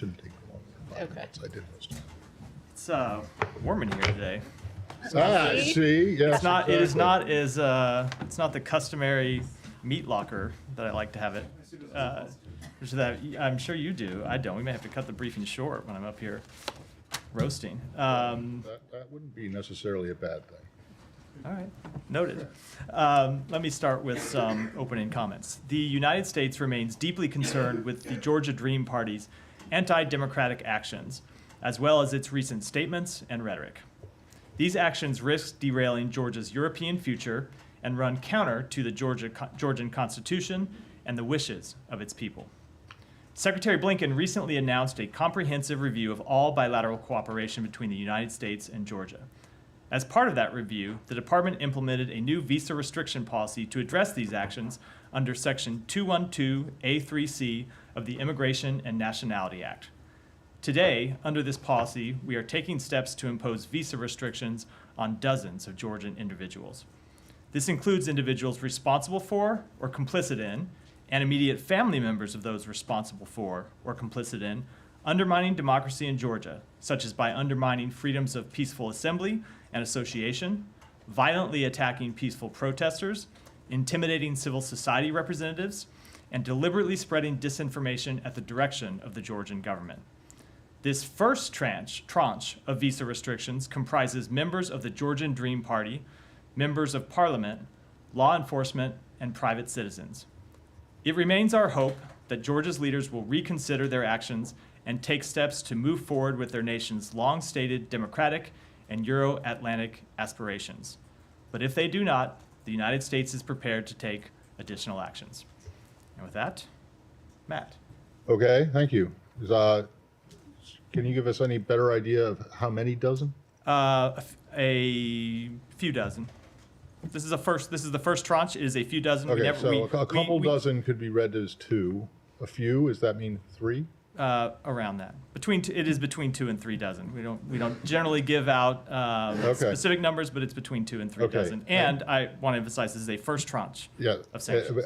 shouldn't take longer than 5 Okay. minutes. I did most of it. It's warm in here today. See, yes. It's not. It is exactly. not as. It's not the customary meat locker that I like to have it. Which that I'm sure you do. I don't. We may have to cut the briefing short when I'm up here roasting. That wouldn't be necessarily a bad thing. All right, noted. Let me start with some opening comments. The United States remains deeply concerned with the Georgia Dream Party's anti-democratic actions, as well as its recent statements and rhetoric. These actions risk derailing Georgia's European future and run counter to the Georgian Constitution and the wishes of its people. Secretary Blinken recently announced a comprehensive review of all bilateral cooperation between the United States and Georgia. As part of that review, the department implemented a new visa restriction policy to address these actions under Section 212A3C of the Immigration and Nationality Act. Today, under this policy, we are taking steps to impose visa restrictions on dozens of Georgian individuals. This includes individuals responsible for or complicit in, and immediate family members of those responsible for or complicit in, undermining democracy in Georgia, such as by undermining freedoms of peaceful assembly and association, violently attacking peaceful protesters, intimidating civil society representatives, and deliberately spreading disinformation at the direction of the Georgian government. This first tranche of visa restrictions comprises members of the Georgian Dream Party, members of parliament, law enforcement, and private citizens. It remains our hope that Georgia's leaders will reconsider their actions and take steps to move forward with their nation's long-stated democratic and Euro-Atlantic aspirations. But if they do not, the United States is prepared to take additional actions. And with that, Matt. Okay, thank you. Can you give us any better idea of how many dozen? A few dozen. This is the first tranche. It is a few dozen. Okay, so a couple dozen could be read as 2. A few, does that mean 3? Around that. It is between 2 and 3 dozen. We don't generally give out specific numbers, but it's between 2 and 3 dozen. And I want to emphasize this is a first tranche of sanctions.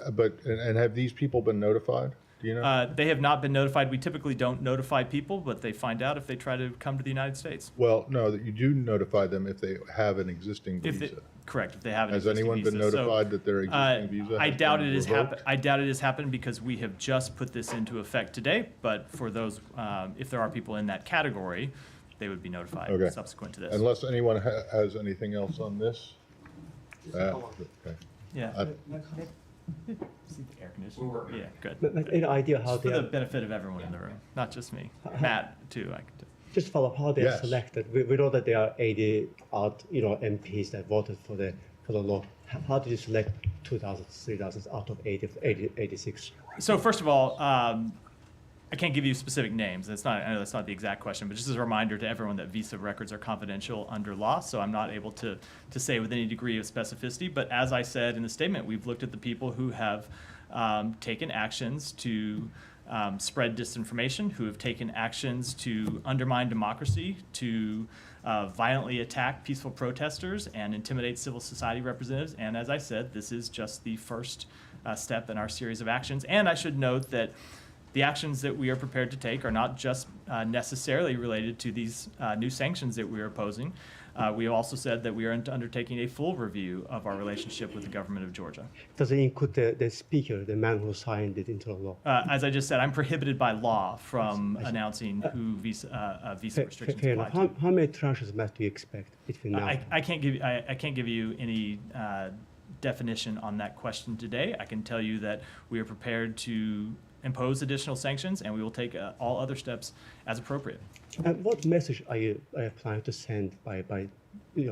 And have these people been notified? Do you know? They have not been notified. We typically don't notify people, but they find out if they try to come to the United States. Well, no, that you do notify them if they have an existing visa. Correct. If they have an Has existing anyone visa. been notified that their existing visa I has doubt been it has revoked? happened. I doubt it has happened because we have just put this into effect today. But for those, if there are people in that category, they would be notified subsequent to this. Unless anyone has anything else on this? Okay. Yeah. See the air conditioning? Yeah, good. But any idea how Just for they the are, benefit of everyone in the room, not just me. Matt, too. just follow how they are Yes. selected? We know that there are 80 odd, MPs that voted for the law. How did you select 2,000, 3,000 out of 86? So first of all, I can't give you specific names. I know that's not the exact question, but just as a reminder to everyone that visa records are confidential under law, so I'm not able to say with any degree of specificity. But as I said in the statement, we've looked at the people who have taken actions to spread disinformation, who have taken actions to undermine democracy, to violently attack peaceful protesters and intimidate civil society representatives. And as I said, this is just the first step in our series of actions. And I should note that the actions that we are prepared to take are not just necessarily related to these new sanctions that we are opposing. We have also said that we are undertaking a full review of our relationship with the government of Georgia. Does it include the speaker, the man who signed it into law? As I just said, I'm prohibited by law from announcing who visa restrictions Fair apply enough. to. How many tranches do you expect between now? I can't give you any definition on that question today. I can tell you that we are prepared to impose additional sanctions, and we will take all other steps as appropriate. And what message are you planning to send by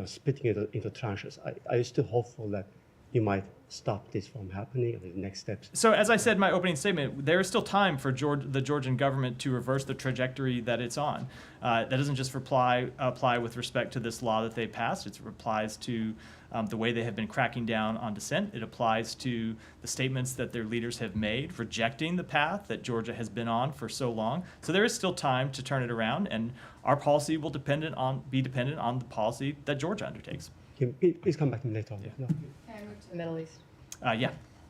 splitting it into tranches? Are you still hopeful that you might stop this from happening, or the next steps? So as I said in my opening statement, there is still time for the Georgian government to reverse the trajectory that it's on. That doesn't just apply with respect to this law that they passed. It applies to the way they have been cracking down on dissent. It applies to the statements that their leaders have made, rejecting the path that Georgia has been on for so long. So there is still time to turn it around, and our policy will be dependent on the policy that Georgia undertakes. Please come back to me later on. Yeah. No. Can I move to the Middle East? Yeah.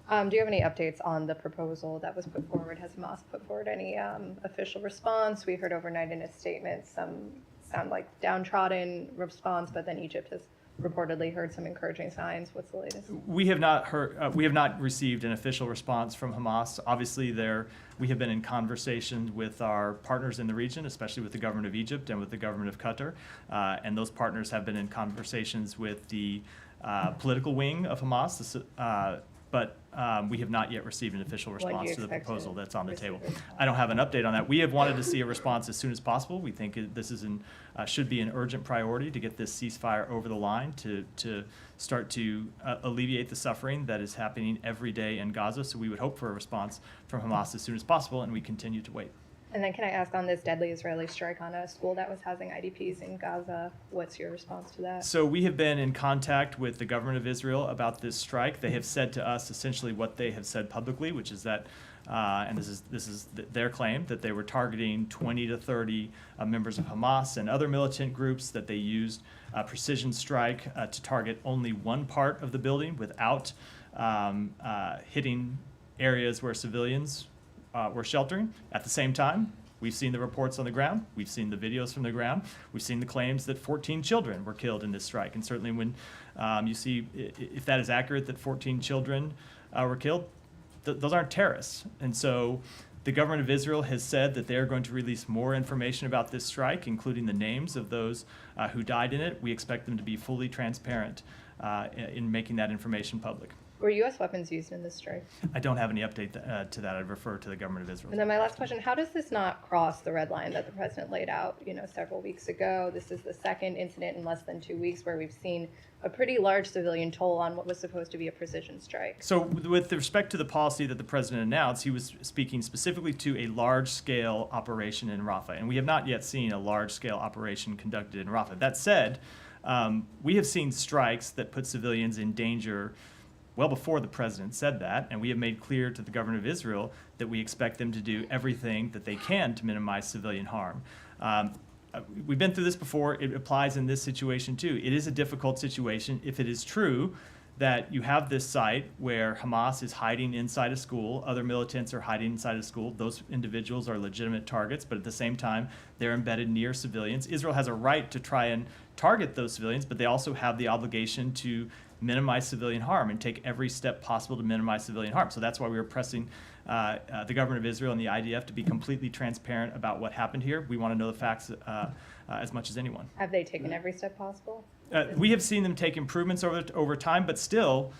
Do you have any updates on the proposal that was put forward? Has Hamas put forward any official response? We heard overnight in a statement some sound like downtrodden response, but then Egypt has reportedly heard some encouraging signs. What's the latest? We have not heard. We have not received an official response from Hamas. Obviously, we have been in conversations with our partners in the region, especially with the government of Egypt and with the government of Qatar, and those partners have been in conversations with the political wing of Hamas. But we have not yet received an official When do response you to the expect proposal to that's on the receive table. a response? I don't have an update on that. We have wanted to see a response as soon as possible. We think this is should be an urgent priority to get this ceasefire over the line to start to alleviate the suffering that is happening every day in Gaza. So we would hope for a response from Hamas as soon as possible, and we continue to wait. And then can I ask on this deadly Israeli strike on a school that was housing IDPs in Gaza, what's your response to that? So we have been in contact with the government of Israel about this strike. They have said to us essentially what they have said publicly, which is that, and this is their claim, that they were targeting 20 to 30 members of Hamas and other militant groups, that they used precision strike to target only one part of the building without hitting areas where civilians were sheltering. At the same time, we've seen the reports on the ground. We've seen the videos from the ground. We've seen the claims that 14 children were killed in this strike. And certainly when you see, if that is accurate, that 14 children were killed, those aren't terrorists. And so the government of Israel has said that they're going to release more information about this strike, including the names of those who died in it. We expect them to be fully transparent in making that information public. Were U.S. weapons used in this strike? I don't have any update to that. I'd refer to the government of Israel. And then my last question, how does this not cross the red line that the president laid out, several weeks ago? This is the second incident in less than 2 weeks where we've seen a pretty large civilian toll on what was supposed to be a precision strike. So with respect to the policy that the president announced, he was speaking specifically to a large-scale operation in Rafah, and we have not yet seen a large-scale operation conducted in Rafah. That said, we have seen strikes that put civilians in danger well before the president said that, and we have made clear to the government of Israel that we expect them to do everything that they can to minimize civilian harm. We've been through this before. It applies in this situation too. It is a difficult situation if it is true that you have this site where Hamas is hiding inside a school, other militants are hiding inside a school. Those individuals are legitimate targets, but at the same time, they're embedded near civilians. Israel has a right to try and target those civilians, but they also have the obligation to minimize civilian harm and take every step possible to minimize civilian harm. So that's why we were pressing the government of Israel and the IDF to be completely transparent about what happened here. We want to know the facts as much as anyone. Have they taken every step possible? We have seen them take improvements over time, but still,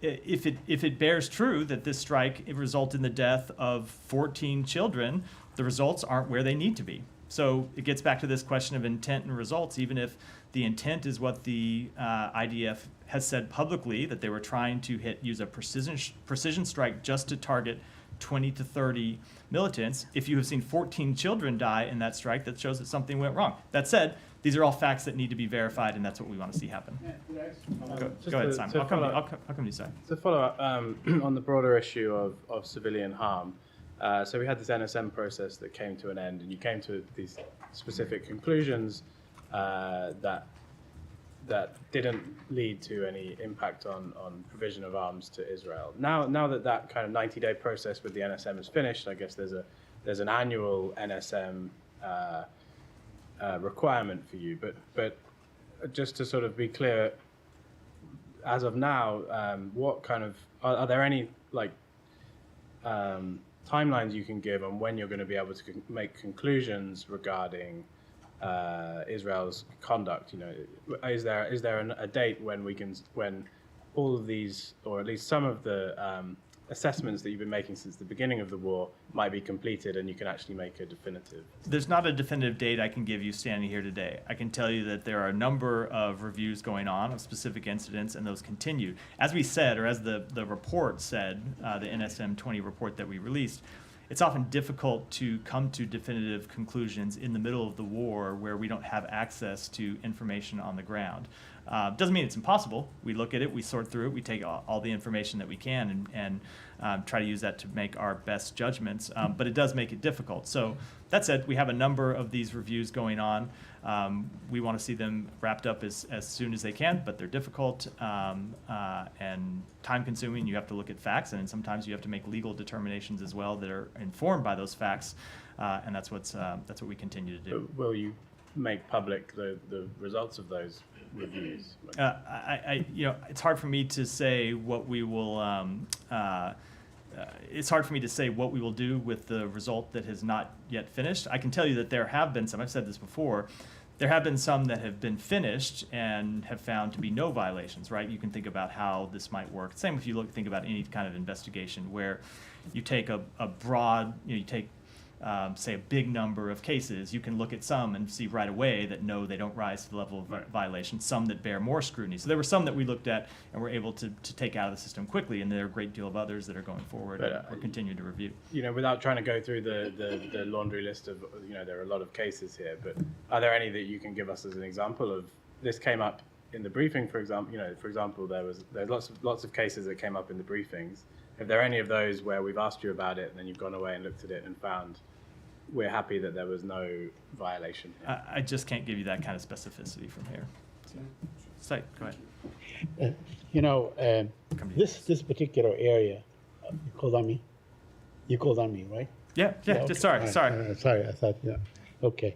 if it bears true that this strike resulted in the death of 14 children, the results aren't where they need to be. So it gets back to this question of intent and results. Even if the intent is what the IDF has said publicly, that they were trying to use a precision strike just to target 20 to 30 militants, if you have seen 14 children die in that strike, that shows that something went wrong. That said, these are all facts that need to be verified, and that's what we want to see happen. Go ahead, Simon. I'll come to you, Simon. To follow up on the broader issue of civilian harm, so we had this NSM process that came to an end, and you came to these specific conclusions that didn't lead to any impact on provision of arms to Israel. Now that kind of 90-day process with the NSM is finished, I guess there's an annual NSM requirement for you. But just to sort of be clear, as of now, what kind of are there any timelines you can give on when you're going to be able to make conclusions regarding Israel's conduct? Is there a date when all of these, or at least some of the assessments that you've been making since the beginning of the war might be completed and you can actually make a definitive? There's not a definitive date I can give you standing here today. I can tell you that there are a number of reviews going on of specific incidents, and those continue. As we said, or as the report said, the NSM 20 report that we released, it's often difficult to come to definitive conclusions in the middle of the war where we don't have access to information on the ground. Doesn't mean it's impossible. We look at it, we sort through it, we take all the information that we can and try to use that to make our best judgments. But it does make it difficult. So that said, we have a number of these reviews going on. We want to see them wrapped up as soon as they can, but they're difficult and time consuming. You have to look at facts, and sometimes you have to make legal determinations as well that are informed by those facts. And that's what we continue to do. Will you make public the results of those reviews? It's hard for me to say what we will. It's hard for me to say what we will do with the result that has not yet finished. I can tell you that there have been some. I've said this before. There have been some that have been finished and have found to be no violations. Right? You can think about how this might work. Same if you think about any kind of investigation where you take a broad. You take say a big number of cases, you can look at some and see right away that no, they don't rise to the level of violation, some that bear more scrutiny. So there were some that we looked at and were able to take out of the system quickly, and there are a great deal of others that are going forward and we're continuing to review. Without trying to go through the laundry list of, there are a lot of cases here, but are there any that you can give us as an example of, this came up in the briefing, for example, there's lots of cases that came up in the briefings. If there are any of those where we've asked you about it and then you've gone away and looked at it and found we're happy that there was no violation here? I just can't give you that kind of specificity from here. So, go ahead. This particular area, you called on me? You called on me, right? Yeah, Okay. just sorry. Sorry, I thought, yeah, okay.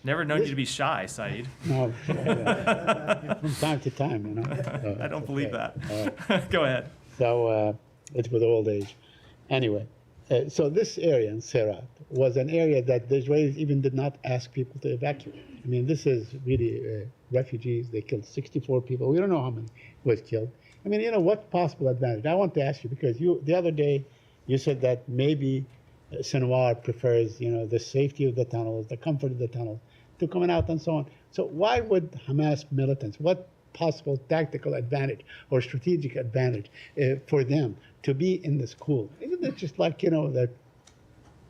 Never known you to be shy, Saeed. No, from time to time, I don't believe okay. that. Go ahead. So it's with old age. Anyway, so this area in Serat was an area that the Israelis even did not ask people to evacuate. I mean, this is really refugees. They killed 64 people. We don't know how many was killed. I mean, what possible advantage? I want to ask you, because the other day you said that maybe Sinwar prefers, the safety of the tunnels, the comfort of the tunnels, to coming out and so on. So why would Hamas militants, what possible tactical advantage or strategic advantage for them to be in the school? Isn't it just like, that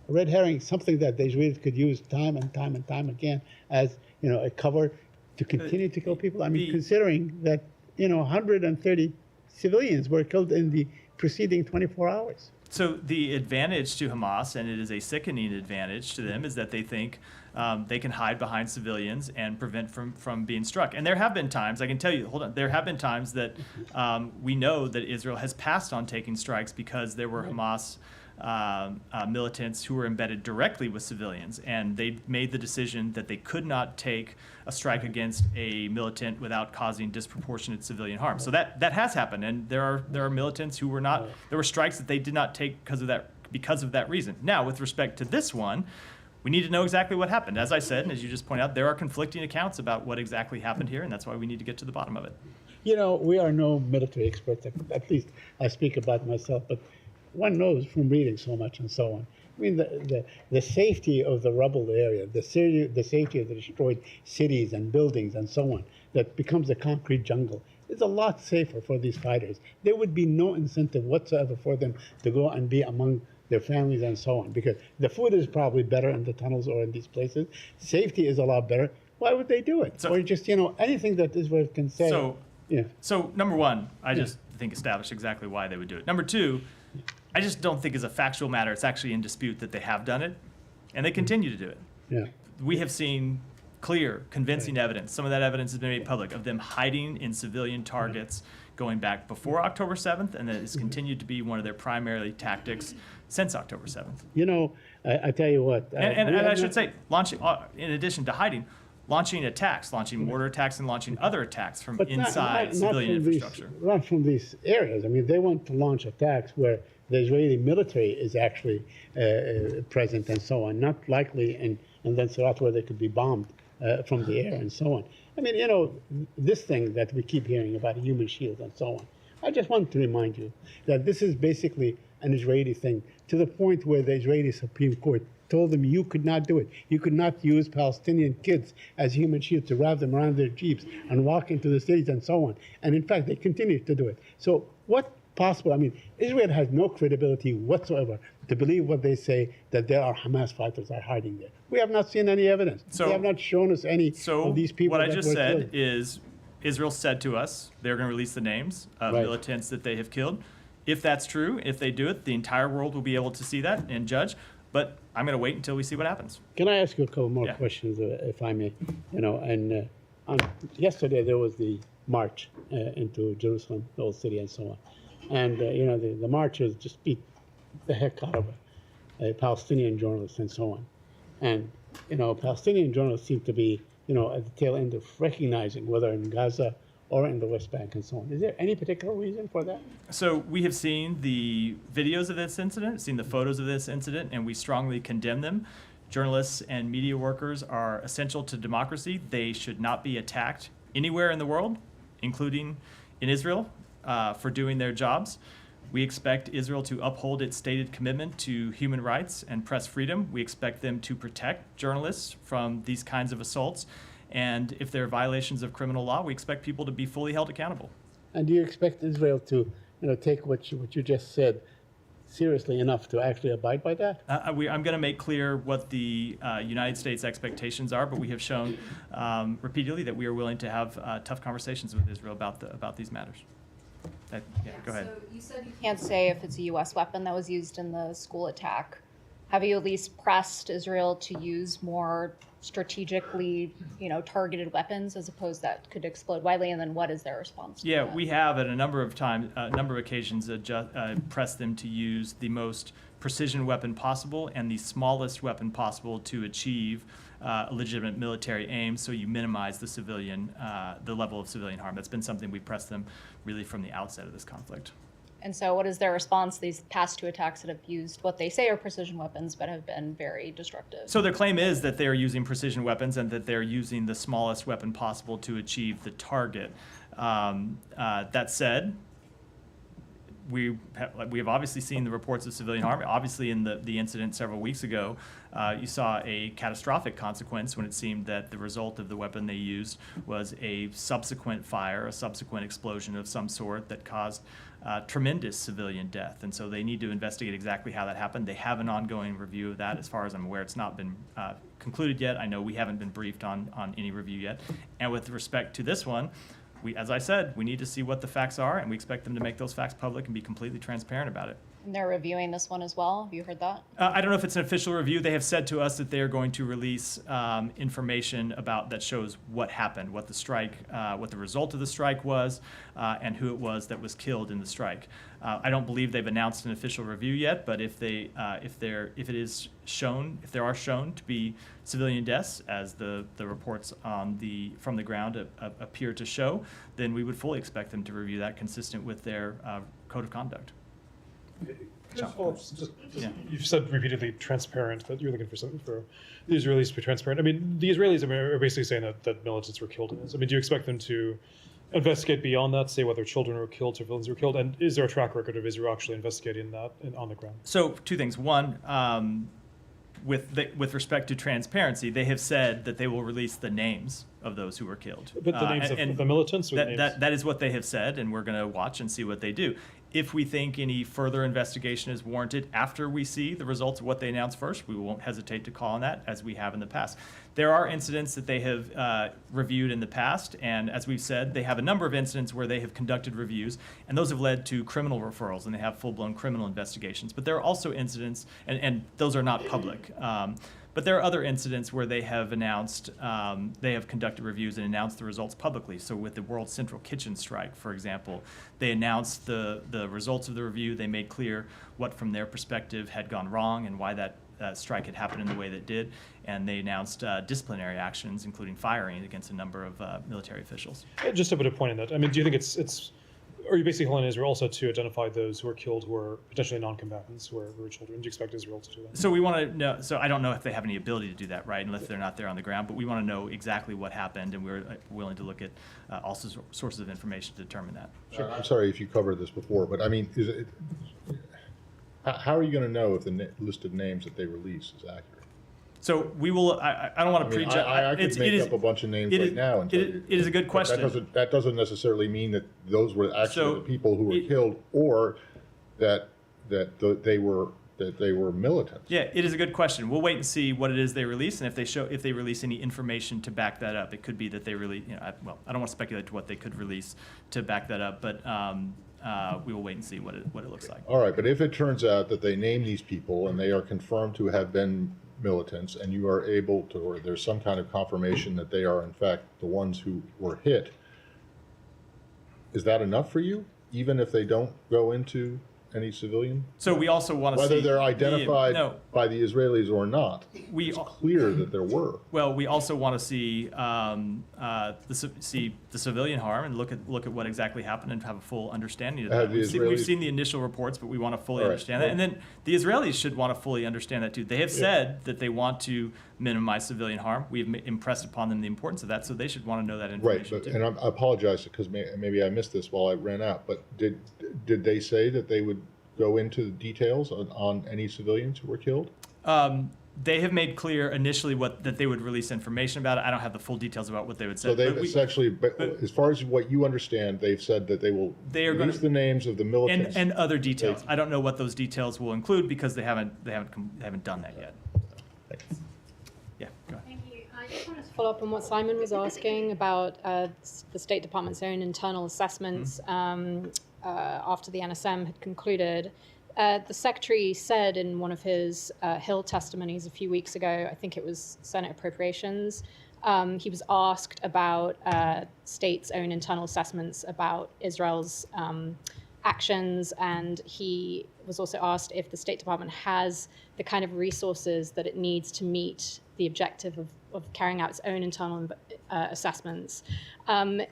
red herring, something that the Israelis could use time and time and time again as, a cover to continue to kill people? I mean, considering that, 130 civilians were killed in the preceding 24 hours. So the advantage to Hamas, and it is a sickening advantage to them, is that they think they can hide behind civilians and prevent from being struck. And there have been times, I can tell you, there have been times that we know that Israel has passed on taking strikes because there were Hamas militants who were embedded directly with civilians, and they made the decision that they could not take a strike against a militant without causing disproportionate civilian harm. So that has happened, and there are militants who were not. There were strikes that they did not take because of that reason. Now, with respect to this one, we need to know exactly what happened. As I said, and as you just pointed out, there are conflicting accounts about what exactly happened here, and that's why we need to get to the bottom of it. We are no military experts. At least I speak about myself, but one knows from reading so much and so on. I mean, the safety of the rubble area, the safety of the destroyed cities and buildings and so on, that becomes a concrete jungle, is a lot safer for these fighters. There would be no incentive whatsoever for them to go and be among their families and so on, because the food is probably better in the tunnels or in these places. Safety is a lot better. Why would they do it? Or just, anything that Israel can say. So number one, I just think established exactly why they would do it. Number two, I just don't think as a factual matter it's actually in dispute that they have done it, and they continue to do it. Yeah. We have seen clear, convincing evidence. Some of that evidence has been made public of them hiding in civilian targets going back before October 7th, and that has continued to be one of their primary tactics since October 7th. I tell you what. And I should say, launching, in addition to hiding, launching attacks, launching mortar attacks, and launching other attacks from inside civilian infrastructure. Not from these areas. I mean, they want to launch attacks where the Israeli military is actually present and so on, not likely in then Serat where they could be bombed from the air and so on. I mean, this thing that we keep hearing about human shields and so on. I just want to remind you that this is basically an Israeli thing, to the point where the Israeli Supreme Court told them you could not do it. You could not use Palestinian kids as human shields to wrap them around their jeeps and walk into the cities and so on. And in fact, they continue to do it. So what possible? I mean, Israel has no credibility whatsoever to believe what they say, that there are Hamas fighters are hiding there. We have not seen any evidence. They have not shown us any of these people. What I just said is, Israel said to us they're going to release the names of Right. militants that they have killed. If that's true, if they do it, the entire world will be able to see that and judge. But I'm going to wait until we see what happens. Can I ask you a couple more Yeah. questions, if I may? Yesterday there was the march into Jerusalem, the old city, and so on. And the marchers just beat the heck out of Palestinian journalists and so on. And Palestinian journalists seem to be at the tail end of recognizing whether in Gaza or in the West Bank and so on. Is there any particular reason for that? So we have seen the videos of this incident, seen the photos of this incident, and we strongly condemn them. Journalists and media workers are essential to democracy. They should not be attacked anywhere in the world, including in Israel, for doing their jobs. We expect Israel to uphold its stated commitment to human rights and press freedom. We expect them to protect journalists from these kinds of assaults. And if there are violations of criminal law, we expect people to be fully held accountable. And do you expect Israel to take what you just said seriously enough to actually abide by that? I'm going to make clear what the United States expectations are, but we have shown repeatedly that we are willing to have tough conversations with Israel about these matters. Go ahead. So you said you can't say if it's a U.S. weapon that was used in the school attack. Have you at least pressed Israel to use more strategically, targeted weapons as opposed that could explode widely? And then what is their response to Yeah, that? we have at a number of occasions pressed them to use the most precision weapon possible and the smallest weapon possible to achieve a legitimate military aim, so you minimize the level of civilian harm. That's been something we pressed them really from the outset of this conflict. And so what is their response to these past two attacks that have used what they say are precision weapons but have been very destructive? So their claim is that they are using precision weapons and that they're using the smallest weapon possible to achieve the target. That said, we have obviously seen the reports of civilian harm. Obviously, in the incident several weeks ago, you saw a catastrophic consequence when it seemed that the result of the weapon they used was a subsequent fire, a subsequent explosion of some sort that caused tremendous civilian death. And so they need to investigate exactly how that happened. They have an ongoing review of that. As far as I'm aware, it's not been concluded yet. I know we haven't been briefed on any review yet. And with respect to this one, as I said, we need to see what the facts are, and we expect them to make those facts public and be completely transparent about it. And they're reviewing this one as well. Have you heard that? I don't know if it's an official review. They have said to us that they are going to release information that shows what happened, what the result of the strike was, and who it was that was killed in the strike. I don't believe they've announced an official review yet, but if there are shown to be civilian deaths, as the reports from the ground appear to show, then we would fully expect them to review that consistent with their code of conduct. You've said repeatedly transparent, that you're looking for something for the Israelis to be transparent. I mean, the Israelis are basically saying that militants were killed in this. I mean, do you expect them to investigate beyond that, say whether children were killed, civilians were killed, and is there a track record of Israel actually investigating that on the ground? So two things. One, with respect to transparency, they have said that they will release the names of those who were killed. But the names of the militants? Or the names? That is what they have said, and we're going to watch and see what they do. If we think any further investigation is warranted after we see the results of what they announce first, we won't hesitate to call on that, as we have in the past. There are incidents that they have reviewed in the past, and as we've said, they have a number of incidents where they have conducted reviews, and those have led to criminal referrals, and they have full-blown criminal investigations. But there are also incidents, and those are not public, but there are other incidents where they have announced, they have conducted reviews and announced the results publicly. So with the World Central Kitchen strike, for example, they announced the results of the review. They made clear what, from their perspective, had gone wrong and why that strike had happened in the way that it did. And they announced disciplinary actions, including firing against a number of military officials. Just to put a point in that, I mean, do you think it's are you basically calling Israel also to identify those who were killed who are potentially non-combatants, who were children? Do you expect Israel to do that? So we want to know, so I don't know if they have any ability to do that, right, unless they're not there on the ground, but we want to know exactly what happened, and we're willing to look at all sources of information to determine that. I'm sorry if you covered this before, but I mean, how are you going to know if the list of names that they release is accurate? So we will, I don't want to prejudge. I could make up a bunch of names right now. And it is a good question. That doesn't necessarily mean that those were actually the people who were killed, or that they that they were militants. Yeah, it is a good question. We'll wait and see what it is they release, and if they release any information to back that up. It could be that they really, I don't want to speculate to what they could release to back that up, but we will wait and see what it looks like. All right, but if it turns out that they name these people and they are confirmed to have been militants, and you are able to, or there's some kind of confirmation that they are in fact the ones who were hit, is that enough for you, even if they don't go into any civilian? So we also want to see Whether they're identified no, by the Israelis or not, we it's clear that there were. well, we also want to see the civilian harm and look at what exactly happened and have a full understanding of that. The We've Israelis- seen the initial reports, but we want to fully All right. understand that. And then the Israelis should want to fully understand that too. They have said that they want to minimize civilian harm. We have impressed upon them the importance of that, so they should want to know that Right, information but, too. and I apologize because maybe I missed this while I ran out, but did they say that they would go into the details on any civilians who were killed? They have made clear initially that they would release information about it. I don't have the full details about what they would say. So they've but we- essentially, but as far as what you understand, they've said that they will They are release gonna- the names of the militants. and other details. I don't know what those details will include because they haven't done that yet. Yeah, go ahead. Thank you. I just wanted to follow up on what Simon was asking about the State Department's own internal assessments after the NSM had concluded. The Secretary said in one of his Hill testimonies a few weeks ago, I think it was Senate Appropriations, he was asked about states' own internal assessments about Israel's actions, and he was also asked if the State Department has the kind of resources that it needs to meet the objective of carrying out its own internal assessments. And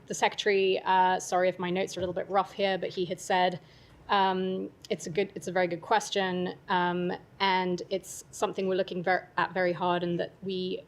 the Secretary, sorry if my notes are a little bit rough here, but he had said, it's a very good question, and it's something we're looking at very hard, and that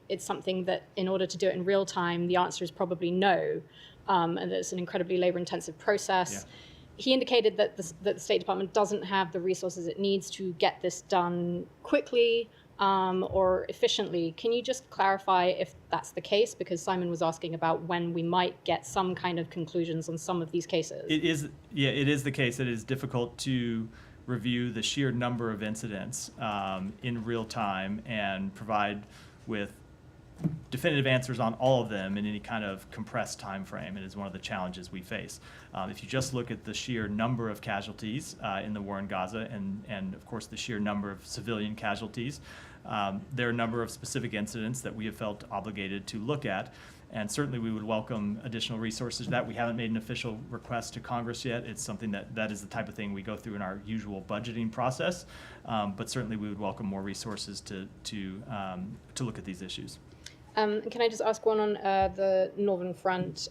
it's something that in order to do it in real time, the answer is probably no, and that it's an incredibly labor-intensive process. Yeah. He indicated that the State Department doesn't have the resources it needs to get this done quickly or efficiently. Can you just clarify if that's the case? Because Simon was asking about when we might get some kind of conclusions on some of these cases. It is the case. It is difficult to review the sheer number of incidents in real time and provide with definitive answers on all of them in any kind of compressed time frame. It is one of the challenges we face. If you just look at the sheer number of casualties in the war in Gaza and of course the sheer number of civilian casualties, there are a number of specific incidents that we have felt obligated to look at, and certainly we would welcome additional resources to that. We haven't made an official request to Congress yet. It's something that is the type of thing we go through in our usual budgeting process, but certainly we would welcome more resources to look at these issues. Can I just ask one on the Northern Front?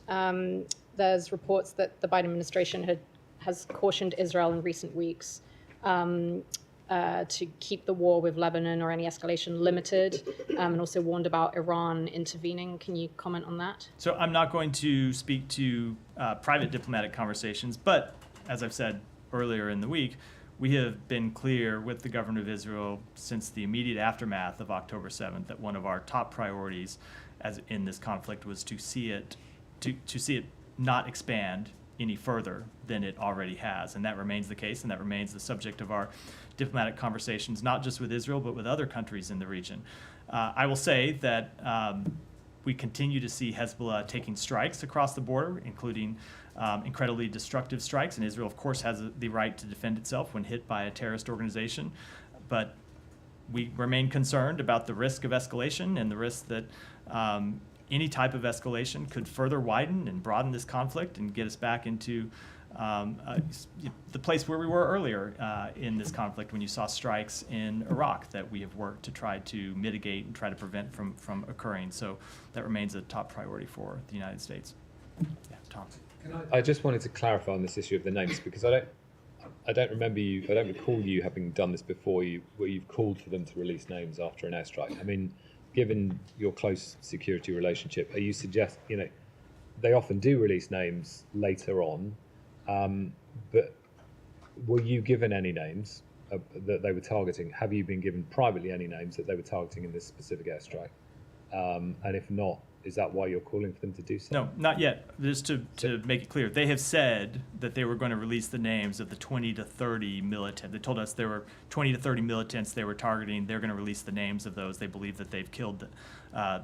There's reports that the Biden administration has cautioned Israel in recent weeks to keep the war with Lebanon or any escalation limited, and also warned about Iran intervening. Can you comment on that? So I'm not going to speak to private diplomatic conversations, but as I've said earlier in the week, we have been clear with the government of Israel since the immediate aftermath of October 7th that one of our top priorities as in this conflict was to see it not expand any further than it already has. And that remains the case, and that remains the subject of our diplomatic conversations, not just with Israel, but with other countries in the region. I will say that we continue to see Hezbollah taking strikes across the border, including incredibly destructive strikes. And Israel, of course, has the right to defend itself when hit by a terrorist organization. But we remain concerned about the risk of escalation and the risk that any type of escalation could further widen and broaden this conflict and get us back into the place where we were earlier in this conflict when you saw strikes in Iraq that we have worked to try to mitigate and try to prevent from occurring. So that remains a top priority for the United States. Yeah, Tom. I just wanted to clarify on this issue of the names because I don't recall you having done this before, where you've called for them to release names after an airstrike. I mean, given your close security relationship, are you they often do release names later on, but were you given any names that they were targeting? Have you been given privately any names that they were targeting in this specific airstrike? And if not, Is that why you're calling for them to do so? No, not yet. Just to make it clear, they have said that they were going to release the names of the 20 to 30 militants. They told us there were 20 to 30 militants they were targeting. They're going to release the names of those. They believe that they've killed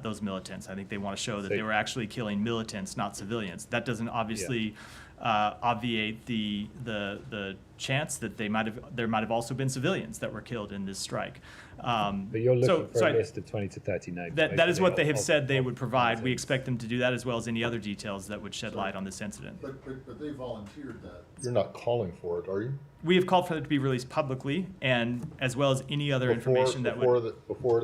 those militants. I think they want to show that So- they were actually killing militants, not civilians. That doesn't obviously obviate the chance that there might have also been civilians that were killed in this strike. But you're looking for a list of 20 to 30 names. That is basically, what they have of- said they of would provide. We militants. expect them to do that, as well as any other details that would shed light on this incident. But they volunteered that. You're not calling for it, are you? We have called for it to be released publicly, and as well as any other information that would. Before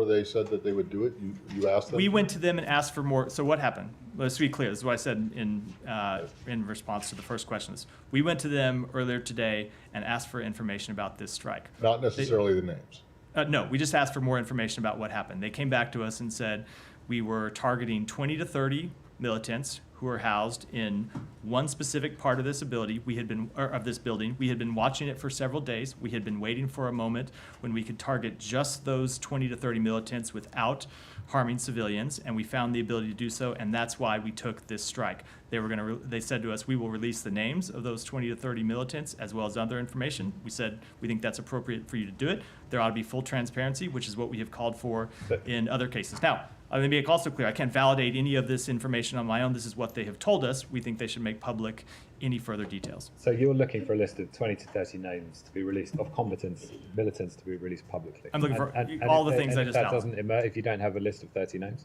they said that they would do it, you asked them? We went to them and asked for more. So what happened? Let's be clear. This is what I said in response to the first questions. We went to them earlier today and asked for information about this strike. Not necessarily the names. No, we just asked for more information about what happened. They came back to us and said we were targeting 20 to 30 militants who are housed in one specific part of this building. We had been watching it for several days. We had been waiting for a moment when we could target just those 20 to 30 militants without harming civilians, and we found the ability to do so, and that's why we took this strike. They said to us, we will release the names of those 20 to 30 militants as well as other information. We said, we think that's appropriate for you to do it. There ought to be full transparency, which is what we have called for in other cases. Now, let me make also clear, I can't validate any of this information on my own. This is what they have told us. We think they should make public any further details. So you're looking for a list of 20 to 30 names to be released, of militants to be released publicly. I'm looking for all the things I just that outlined. doesn't emerge if you don't have a list of 30 names?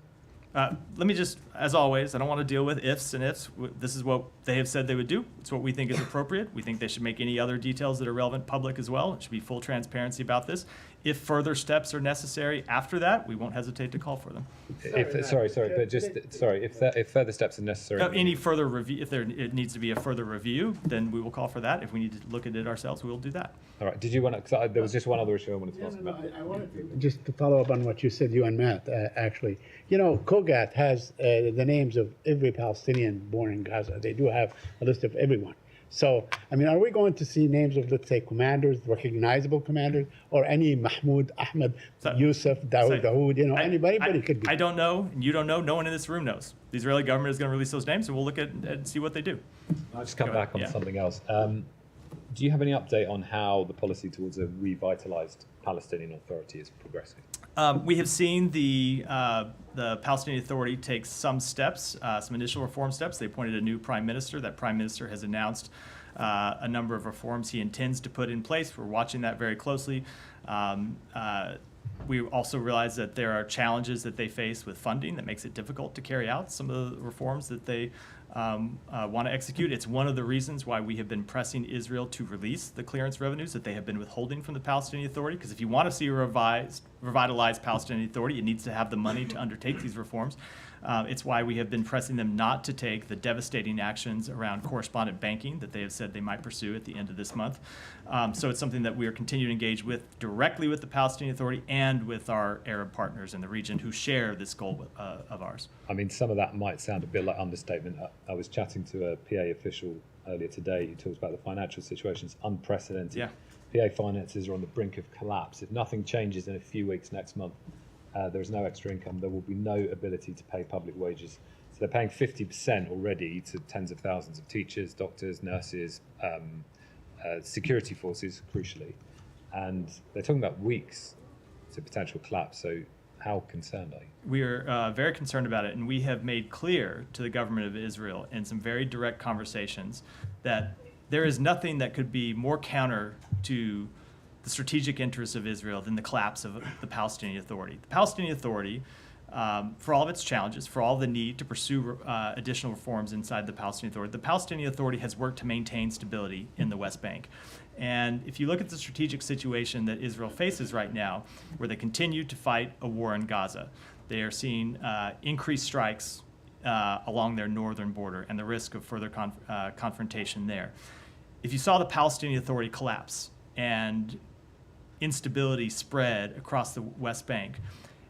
Let me just, as always, I don't want to deal with ifs and ifs. This is what they have said they would do. It's what we think is appropriate. We think they should make any other details that are relevant public as well. It should be full transparency about this. If further steps are necessary after that, we won't hesitate to call for them. If further steps are necessary. Any further review, it needs to be a further review, then we will call for that. If we need to look at it ourselves, we will do that. All right. Did you want to? There was just one other issue I wanted to ask about. I wanted to just to follow up on what you said, you and Matt, actually. You know, COGAT has the names of every Palestinian born in Gaza. They do have a list of everyone. So, I mean, are we going to see names of, let's say, commanders, recognizable commanders, or any Mahmoud, Ahmed, Yusuf, Dawood, you know, anybody could be. I don't know, and you don't know. No one in this room knows. The Israeli government is going to release those names, and we'll look at and see what they do. I'll just come back on Yeah. something else. Do you have any update on how the policy towards a revitalized Palestinian Authority is progressing? We have seen the Palestinian Authority take some steps, some initial reform steps. They appointed a new prime minister. That prime minister has announced a number of reforms he intends to put in place. We're watching that very closely. We also realize that there are challenges that they face with funding that makes it difficult to carry out some of the reforms that they want to execute. It's one of the reasons why we have been pressing Israel to release the clearance revenues that they have been withholding from the Palestinian Authority, because if you want to see a revitalized Palestinian Authority, it needs to have the money to undertake these reforms. It's why we have been pressing them not to take the devastating actions around correspondent banking that they have said they might pursue at the end of this month. So it's something that we are continuing to engage with directly with the Palestinian Authority and with our Arab partners in the region who share this goal of ours. I mean, some of that might sound a bit like understatement. I was chatting to a PA official earlier today who talks about the financial situation. It's unprecedented. Yeah. PA finances are on the brink of collapse. If nothing changes in a few weeks next month, there is no extra income. There will be no ability to pay public wages. So they're paying 50% already to tens of thousands of teachers, doctors, nurses, security forces, crucially. And they're talking about weeks to potential collapse. So how concerned are you? We are very concerned about it, and we have made clear to the government of Israel in some very direct conversations that there is nothing that could be more counter to the strategic interests of Israel than the collapse of the Palestinian Authority. The Palestinian Authority, for all of its challenges, for all the need to pursue additional reforms inside the Palestinian Authority, the Palestinian Authority has worked to maintain stability in the West Bank. And if you look at the strategic situation that Israel faces right now, where they continue to fight a war in Gaza, they are seeing increased strikes along their northern border and the risk of further confrontation there. If you saw the Palestinian Authority collapse and instability spread across the West Bank,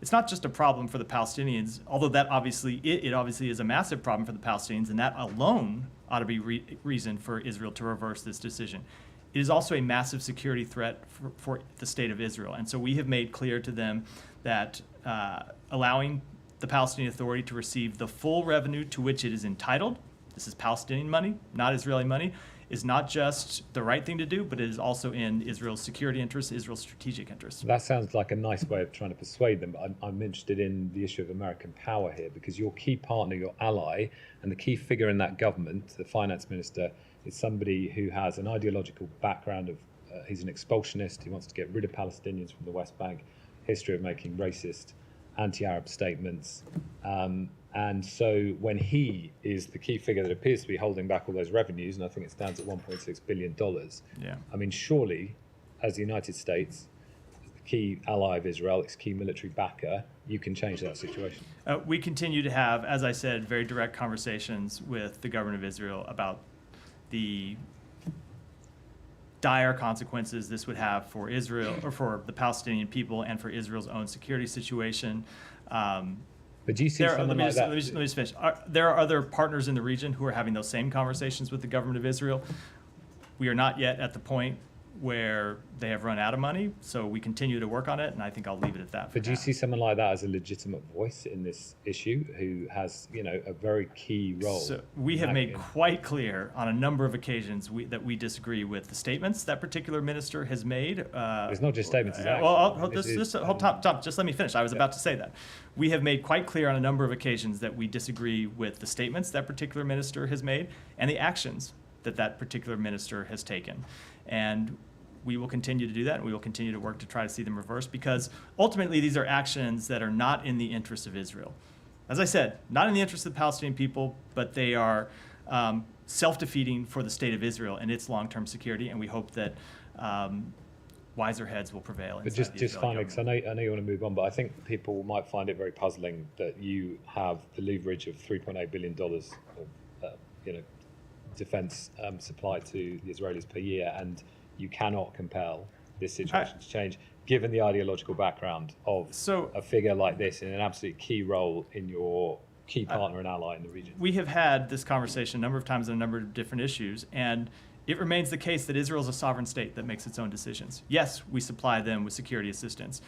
it's not just a problem for the Palestinians, although that obviously it obviously is a massive problem for the Palestinians, and that alone ought to be reason for Israel to reverse this decision. It is also a massive security threat for the state of Israel, and so we have made clear to them that allowing the Palestinian Authority to receive the full revenue to which it is entitled. This is Palestinian money, not Israeli money, is not just the right thing to do, but it is also in Israel's security interests, Israel's strategic interests. That sounds like a nice way of trying to persuade them, but I'm interested in the issue of American power here, because your key partner, your ally, and the key figure in that government, the finance minister, is somebody who has an ideological background of, he's an expulsionist, he wants to get rid of Palestinians from the West Bank, history of making racist, anti-Arab statements. And so when he is the key figure that appears to be holding back all those revenues, and I think it stands at $1.6 billion, Yeah. I mean, surely, as the United States, as the key ally of Israel, its key military backer, you can change that situation. We continue to have, as I said, very direct conversations with the government of Israel about the dire consequences this would have for Israel, or for the Palestinian people, and for Israel's own security situation. But do you see someone like that? Let me just finish. There are other partners in the region who are having those same conversations with the government of Israel. We are not yet at the point where they have run out of money, so we continue to work on it, and I think I'll leave it at that. But do you see someone like that as a legitimate voice in this issue, who has, you know, a very key role? So we have made quite clear on a number of occasions that we disagree with the statements that particular minister has made. It's not just statements, it's Well, actions. Tom, just let me finish. I was about to say that. We have made quite clear on a number of occasions that we disagree with the statements that particular minister has made and the actions that particular minister has taken. And we will continue to do that, and we will continue to work to try to see them reversed, because ultimately these are actions that are not in the interest of Israel. As I said, not in the interest of the Palestinian people, but they are self-defeating for the state of Israel and its long-term security, and we hope that wiser heads will prevail. But just finally, because I know you want to move on, but I think people might find it very puzzling that you have the leverage of $3.8 billion of defense supply to the Israelis per year, and you cannot compel this situation to change, given the ideological background of a figure like this in an absolute key role in your key partner and ally in the region. We have had this conversation a number of times on a number of different issues, and it remains the case that Israel is a sovereign state that makes its own decisions. Yes, we supply them with security assistance.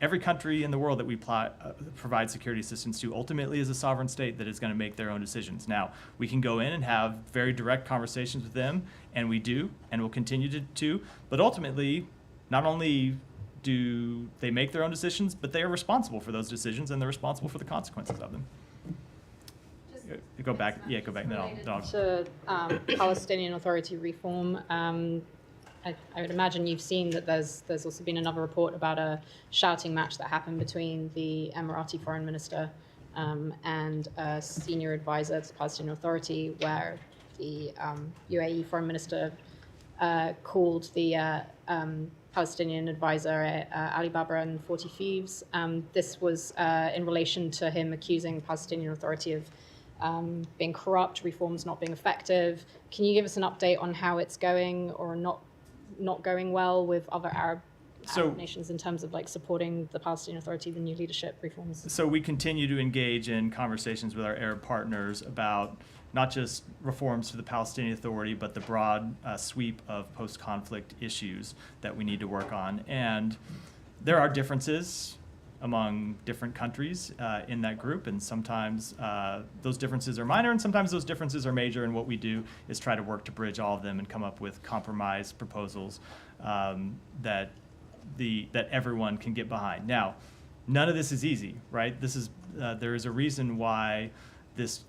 Every country in the world that we provide security assistance to ultimately is a sovereign state that is going to make their own decisions. Now, we can go in and have very direct conversations with them, and we do, and will continue to, but ultimately, not only do they make their own decisions, but they are responsible for those decisions, and they're responsible for the consequences of them. Go back, then I'll To Palestinian Authority reform, I would imagine you've seen that there's also been another report about a shouting match that happened between the Emirati foreign minister and a senior advisor to the Palestinian Authority, where the UAE foreign minister called the Palestinian advisor Ali Baba and 40 Thieves. This was in relation to him accusing the Palestinian Authority of being corrupt, reforms not being effective. Can you give us an update on how it's going or not going well with other Arab nations in terms of supporting the Palestinian Authority, the new leadership reforms? So we continue to engage in conversations with our Arab partners about not just reforms to the Palestinian Authority, but the broad sweep of post-conflict issues that we need to work on. And there are differences among different countries in that group, and sometimes those differences are minor, and sometimes those differences are major, and what we do is try to work to bridge all of them and come up with compromise proposals that everyone can get behind. Now, none of this is easy, right? There is a reason why this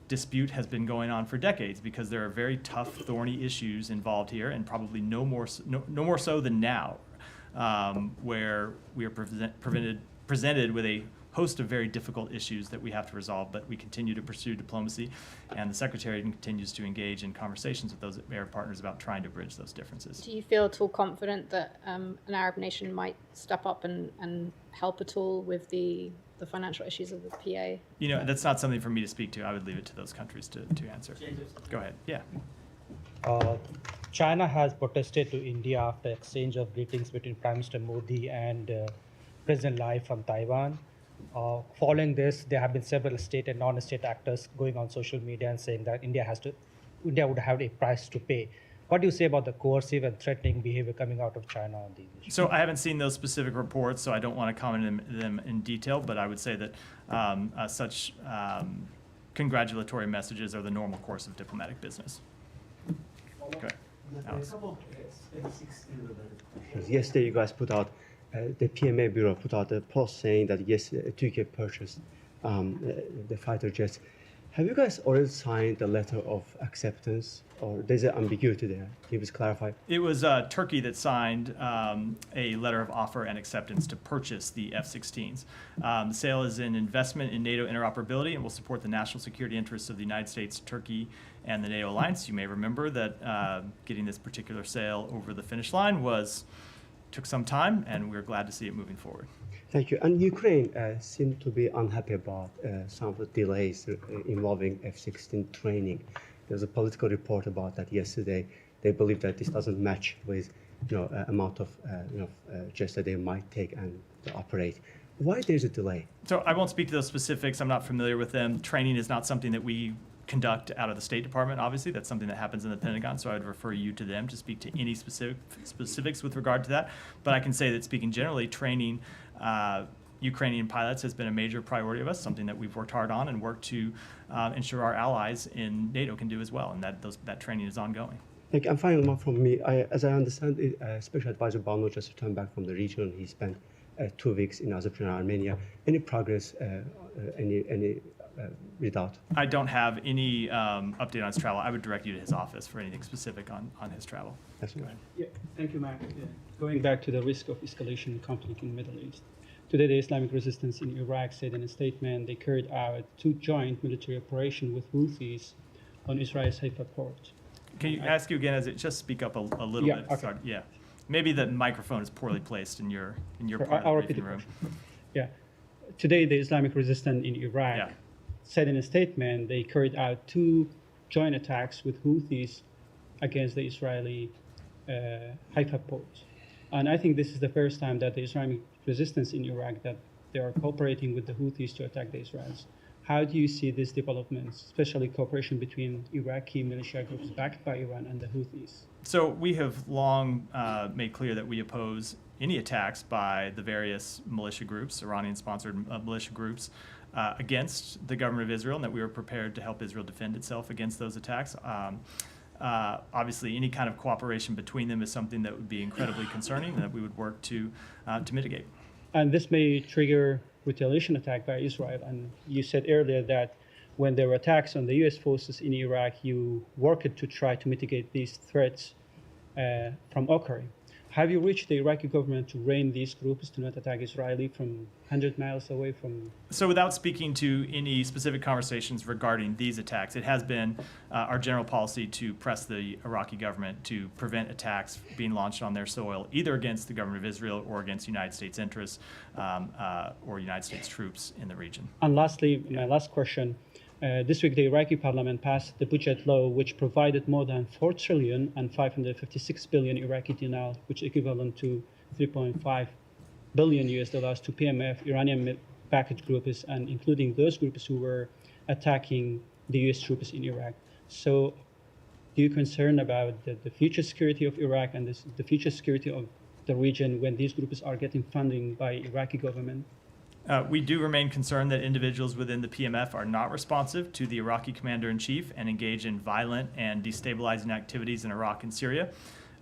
dispute has been going on for decades, because there are very tough, thorny issues involved here, and probably no more so than now. Where we are presented with a host of very difficult issues that we have to resolve, but we continue to pursue diplomacy, and the Secretary continues to engage in conversations with those Arab partners about trying to bridge those differences. Do you feel at all confident that an Arab nation might step up and help at all with the financial issues of the PA? That's not something for me to speak to. I would leave it to those countries to answer. Go ahead. Yeah. China has protested to India after exchange of greetings between Prime Minister Modi and President Lai from Taiwan. Following this, there have been several state and non-state actors going on social media and saying that India would have a price to pay what do you say about the coercive and threatening behavior coming out of China on these issues? So I haven't seen those specific reports, so I don't want to comment on them in detail, but I would say that such congratulatory messages are the normal course of diplomatic business. Okay. Alex. Yesterday, you guys put out, the PMA Bureau put out a post saying that yes, Turkey purchased the fighter jets. Have you guys already signed the letter of acceptance, or there's an ambiguity there? Can you please clarify? It was Turkey that signed a letter of offer and acceptance to purchase the F-16s. The sale is an investment in NATO interoperability and will support the national security interests of the United States, Turkey, and the NATO alliance. You may remember that getting this particular sale over the finish line took some time, and we're glad to see it moving forward. Thank you. And Ukraine seemed to be unhappy about some of the delays involving F-16 training. There's a political report about that yesterday. They believe that this doesn't match with amount of jets that they might take and operate. Why there's a delay? So I won't speak to those specifics. I'm not familiar with them. Training is not something that we conduct out of the State Department, obviously. That's something that happens in the Pentagon, so I'd refer you to them to speak to any specifics with regard to that. But I can say that speaking generally, training Ukrainian pilots has been a major priority of us, something that we've worked hard on and worked to ensure our allies in NATO can do as well, and that training is ongoing. Thank you. And final one from me. As I understand it, Special Advisor Bano just returned back from the region. He spent 2 weeks in Azerbaijan and Armenia. Any progress, any result? I don't have any update on his travel. I would direct you to his office for anything specific on his travel. That's right. Yeah, thank you, Mark. Going back to the risk of escalation conflict in the Middle East. Today, the Islamic resistance in Iraq said in a statement they carried out 2 joint military operations with Houthis on Israel's Haifa port. Can you ask you again, as it just speak up a little Yeah, bit? okay. Sorry. Yeah. Maybe the microphone is poorly placed in your part I'll of the repeat the briefing room. question. Yeah. Today, the Islamic resistance in Iraq Yeah. said in a statement they carried out 2 joint attacks with Houthis against the Israeli Haifa port. And I think this is the first time that the Islamic resistance in Iraq that they are cooperating with the Houthis to attack the Israelis. How do you see these developments, especially cooperation between Iraqi militia groups backed by Iran and the Houthis? So we have long made clear that we oppose any attacks by the various militia groups, Iranian-sponsored militia groups, against the government of Israel, and that we are prepared to help Israel defend itself against those attacks. Obviously, any kind of cooperation between them is something that would be incredibly concerning and that we would work to mitigate. And this may trigger retaliation attack by Israel. And you said earlier that when there were attacks on the U.S. forces in Iraq, you worked to try to mitigate these threats from occurring. Have you reached the Iraqi government to rein these groups to not attack Israeli from 100 miles away from? So without speaking to any specific conversations regarding these attacks, it has been our general policy to press the Iraqi government to prevent attacks being launched on their soil, either against the government of Israel or against United States interests or United States troops in the region. And lastly, my last question. This week, the Iraqi parliament passed the budget law, which provided more than 4 trillion and 556 billion Iraqi dinar, which equivalent to 3.5 billion US dollars to PMF, Iranian-backed groups, and including those groups who were attacking the US troops in Iraq. So, are you concerned about the future security of Iraq and the future security of the region when these groups are getting funding by Iraqi government? We do remain concerned that individuals within the PMF are not responsive to the Iraqi commander-in-chief and engage in violent and destabilizing activities in Iraq and Syria.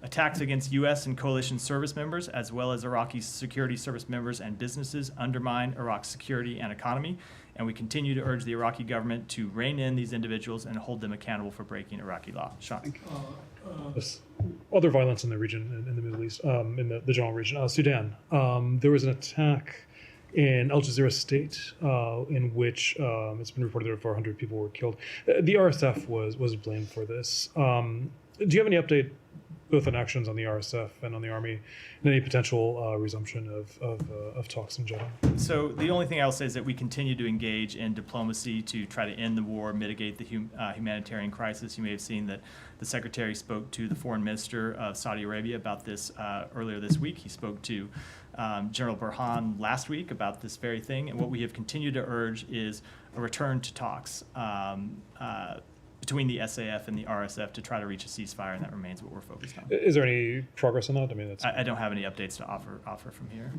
Attacks against U.S. and coalition service members, as well as Iraqi security service members and businesses, undermine Iraq's security and economy, and we continue to urge the Iraqi government to rein in these individuals and hold them accountable for breaking Iraqi law. Sean. Other violence in the region, in the Middle East, in the general region, Sudan. There was an attack in Al Jazeera State, in which it's been reported that 400 people were killed. The RSF was blamed for this. Do you have any update, both on actions on the RSF and on the Army, and any potential resumption of talks in Jeddah? So the only thing I'll say is that we continue to engage in diplomacy to try to end the war, mitigate the humanitarian crisis. You may have seen that the Secretary spoke to the Foreign Minister of Saudi Arabia about this earlier this week. He spoke to General Burhan last week about this very thing. And what we have continued to urge is a return to talks between the SAF and the RSF to try to reach a ceasefire, and that remains what we're focused on. Is there any progress on that? I mean, that's I don't have any updates to offer from here.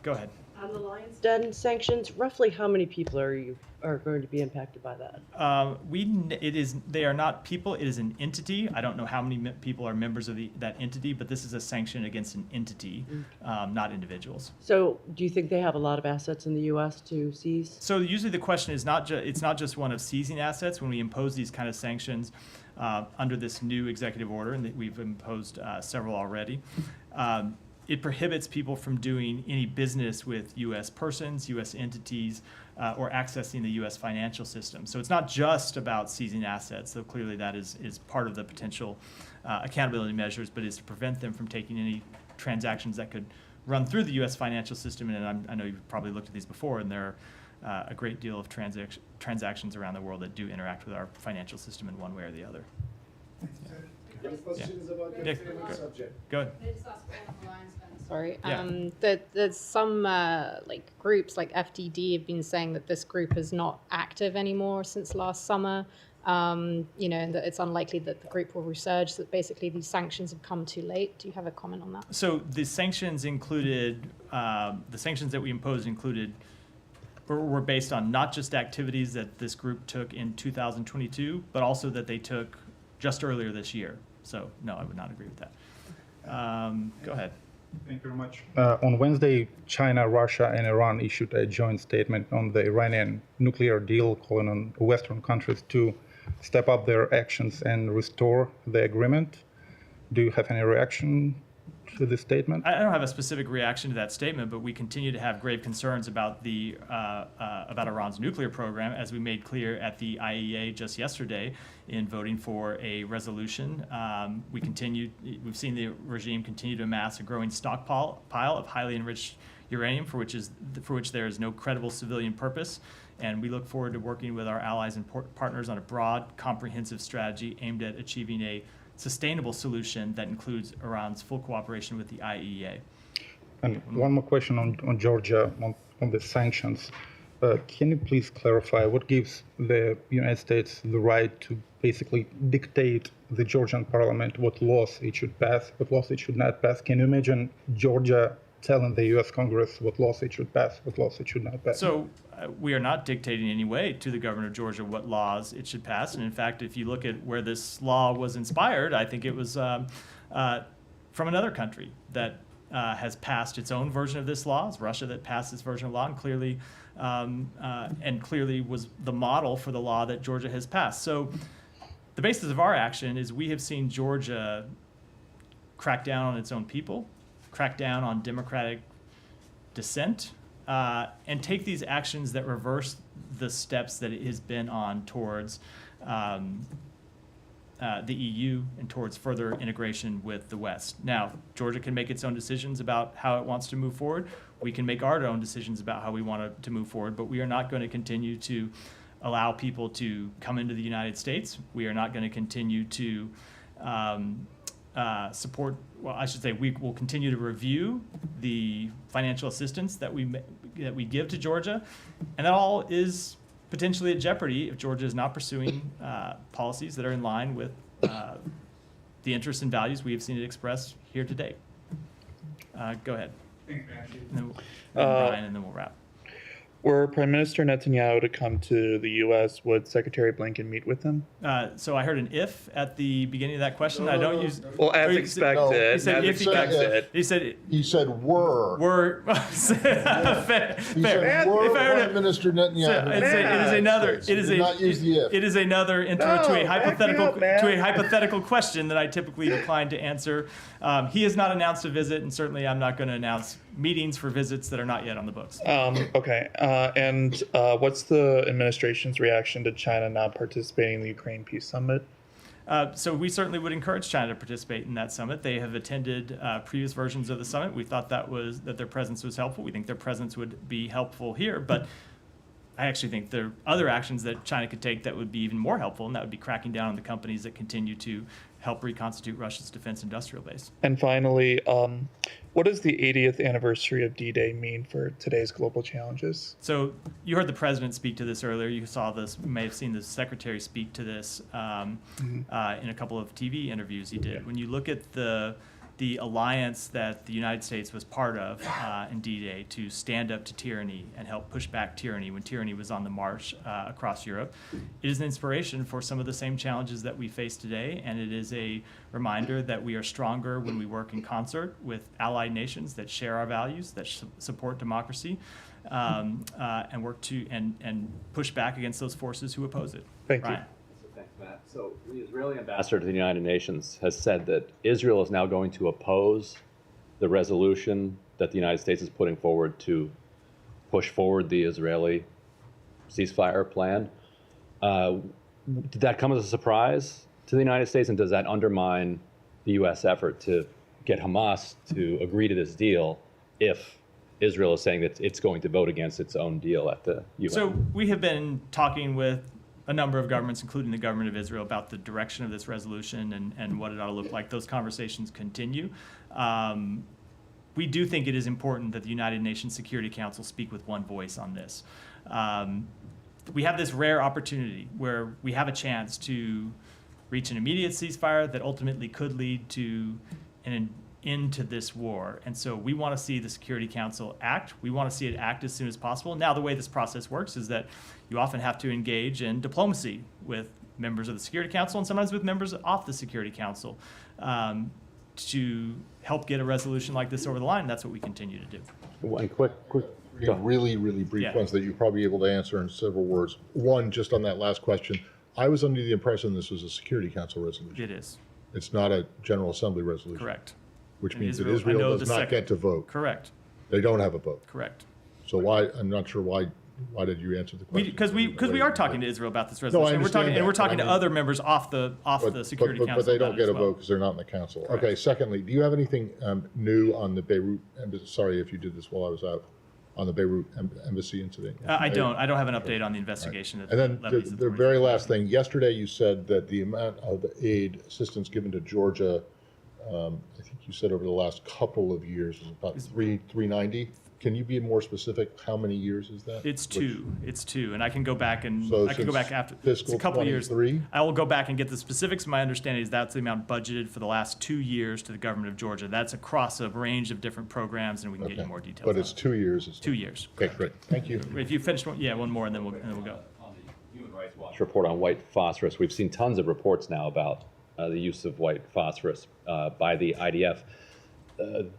Go ahead. On the Lion's Den sanctions, roughly how many people are going to be impacted by that? They are not people. It is an entity. I don't know how many people are members of that entity, but this is a sanction against an entity, not individuals. So do you think they have a lot of assets in the U.S. to seize? So usually the question is it's not just one of seizing assets when we impose these kind of sanctions under this new executive order, and that we've imposed several already. It prohibits people from doing any business with U.S. persons, U.S. entities, or accessing the U.S. financial system. So it's not just about seizing assets, though clearly that is part of the potential accountability measures, but is to prevent them from taking any transactions that could run through the U.S. financial system. And I know you've probably looked at these before, and there are a great deal of transactions around the world that do interact with our financial system in one way or the other. Questions about the same subject. Go ahead. Sorry. Yeah. There's some groups like FDD have been saying that this group is not active anymore since last summer. And that it's unlikely that the group will resurge. That basically these sanctions have come too late. Do you have a comment on that? So the sanctions that we imposed were based on not just activities that this group took in 2022, but also that they took just earlier this year. So no, I would not agree with that. Go ahead. Thank you very much. On Wednesday, China, Russia, and Iran issued a joint statement on the Iranian nuclear deal, calling on Western countries to step up their actions and restore the agreement. Do you have any reaction to this statement? I don't have a specific reaction to that statement, but we continue to have grave concerns about about Iran's nuclear program, as we made clear at the IAEA just yesterday in voting for a resolution. We've seen the regime continue to amass a growing stockpile of highly enriched uranium for which there is no credible civilian purpose. And we look forward to working with our allies and partners on a broad, comprehensive strategy aimed at achieving a sustainable solution that includes Iran's full cooperation with the IAEA. And one more question on Georgia, on the sanctions. Can you please clarify what gives the United States the right to basically dictate the Georgian parliament what laws it should pass, what laws it should not pass? Can you imagine Georgia telling the U.S. Congress what laws it should pass, what laws it should not pass? So we are not dictating in any way to the governor of Georgia what laws it should pass. And in fact, if you look at where this law was inspired, I think it was from another country that has passed its own version of this law. It's Russia that passed this version of law, and clearly was the model for the law that Georgia has passed. So the basis of our action is we have seen Georgia crack down on its own people, crack down on democratic dissent, and take these actions that reverse the steps that it has been on towards the EU and towards further integration with the West. Now, Georgia can make its own decisions about how it wants to move forward. We can make our own decisions about how we want to move forward, but we are not going to continue to allow people to come into the United States. We are not going to continue to support, well, I should say we will continue to review the financial assistance that we give to Georgia, and that all is potentially at jeopardy if Georgia is not pursuing policies that are in line with the interests and values we have seen it expressed here today. Go ahead. Thanks, Matthew. And then Brian, and then we'll wrap. Were Prime Minister Netanyahu to come to the U.S., would Secretary Blinken meet with him? So I heard an if at the beginning of that question. I don't use. Well, as expected. He said if he comes. He said were. Were. Fair. He said were Prime Minister Netanyahu. It is another intro to a hypothetical question that I typically decline to answer. He has not announced a visit, and certainly I'm not going to announce meetings for visits that are not yet on the books. Okay. And what's the administration's reaction to China not participating in the Ukraine Peace Summit? So we certainly would encourage China to participate in that summit. They have attended previous versions of the summit. We thought that their presence was helpful. We think their presence would be helpful here. But I actually think there are other actions that China could take that would be even more helpful, and that would be cracking down on the companies that continue to help reconstitute Russia's defense industrial base. And finally, what does the 80th anniversary of D-Day mean for today's global challenges? So you heard the president speak to this earlier. You saw this, you may have seen the secretary speak to this in a couple of TV interviews he did. When you look at the alliance that the United States was part of in D-Day to stand up to tyranny and help push back tyranny when tyranny was on the march across Europe, it is an inspiration for some of the same challenges that we face today, and it is a reminder that we are stronger when we work in concert with allied nations that share our values, that support democracy, and work to and push back against those forces who oppose it. Thank Ryan. you. Thanks, Matt. So the Israeli ambassador to the United Nations has said that Israel is now going to oppose the resolution that the United States is putting forward to push forward the Israeli ceasefire plan. Did that come as a surprise to the United States, and does that undermine the U.S. effort to get Hamas to agree to this deal if Israel is saying that it's going to vote against its own deal at the UN? So we have been talking with a number of governments, including the government of Israel, about the direction of this resolution and what it ought to look like. Those conversations continue. We do think it is important that the United Nations Security Council speak with one voice on this. We have this rare opportunity where we have a chance to reach an immediate ceasefire that ultimately could lead to an end to this war. And so we want to see the Security Council act. We want to see it act as soon as possible. Now, the way this process works is that you often have to engage in diplomacy with members of the Security Council and sometimes with members off the Security Council to help get a resolution like this over the line. That's what we continue to do. One quick, really brief ones that you're probably able to answer in several words. One, just on that last question, I was under the impression this was a Security Council resolution. It is. It's not a General Assembly resolution. Correct. Which And means that I Israel know does the not get to vote. Correct. They don't have a vote. Correct. So why, I'm not sure why did you answer the question? Because we are talking to Israel about this No, I resolution. understand We're that, talking but to I mean- other members off the Security Council. But they don't about it get a as well. vote because they're not in the council. Correct. Okay, secondly, do you have anything new on the Beirut embassy? Sorry if you did this while I was out. On the Beirut embassy incident? I don't have an update on the investigation. And then the very last thing, yesterday you said that the amount of aid assistance given to Georgia, I think you said over the last couple of years is about 390. Can you be more specific? How many years is that? It's two, and I can go back and So I can go since back after fiscal it's a couple of years. 23? I will go back and get the specifics. My understanding is that's the amount budgeted for the last 2 years to the government of Georgia. That's across a range of different programs, and we can get you more details. But on it's it. 2 years. 2 years. Okay, great. Thank you. If you finish one more, and then we'll go. Human Rights Watch report on white phosphorus. We've seen tons of reports now about the use of white phosphorus by the IDF.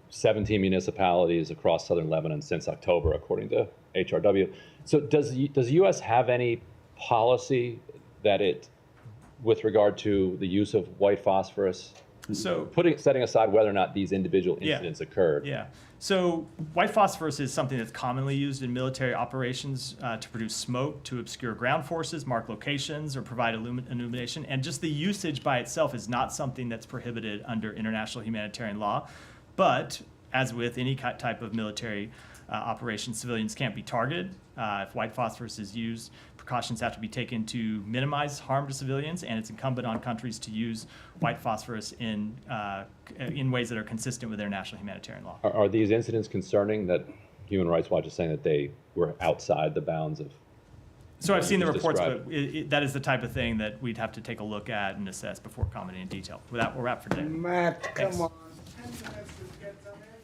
17 municipalities across southern Lebanon since October, according to HRW. So does the U.S. have any policy that with regard to the use of white phosphorus? So setting aside whether or not these individual incidents occurred. Yeah. So white phosphorus is something that's commonly used in military operations to produce smoke, to obscure ground forces, mark locations, or provide illumination. And just the usage by itself is not something that's prohibited under international humanitarian law. But as with any type of military operation, civilians can't be targeted. If white phosphorus is used, precautions have to be taken to minimize harm to civilians, and it's incumbent on countries to use white phosphorus in ways that are consistent with international humanitarian law. Are these incidents concerning that Human Rights Watch is saying that they were outside the bounds of? So I've seen the reports, described? but that is the type of thing that we'd have to take a look at and assess before commenting in detail. With that, we'll wrap for today. Matt, Thanks. come on. 10 minutes to get them in.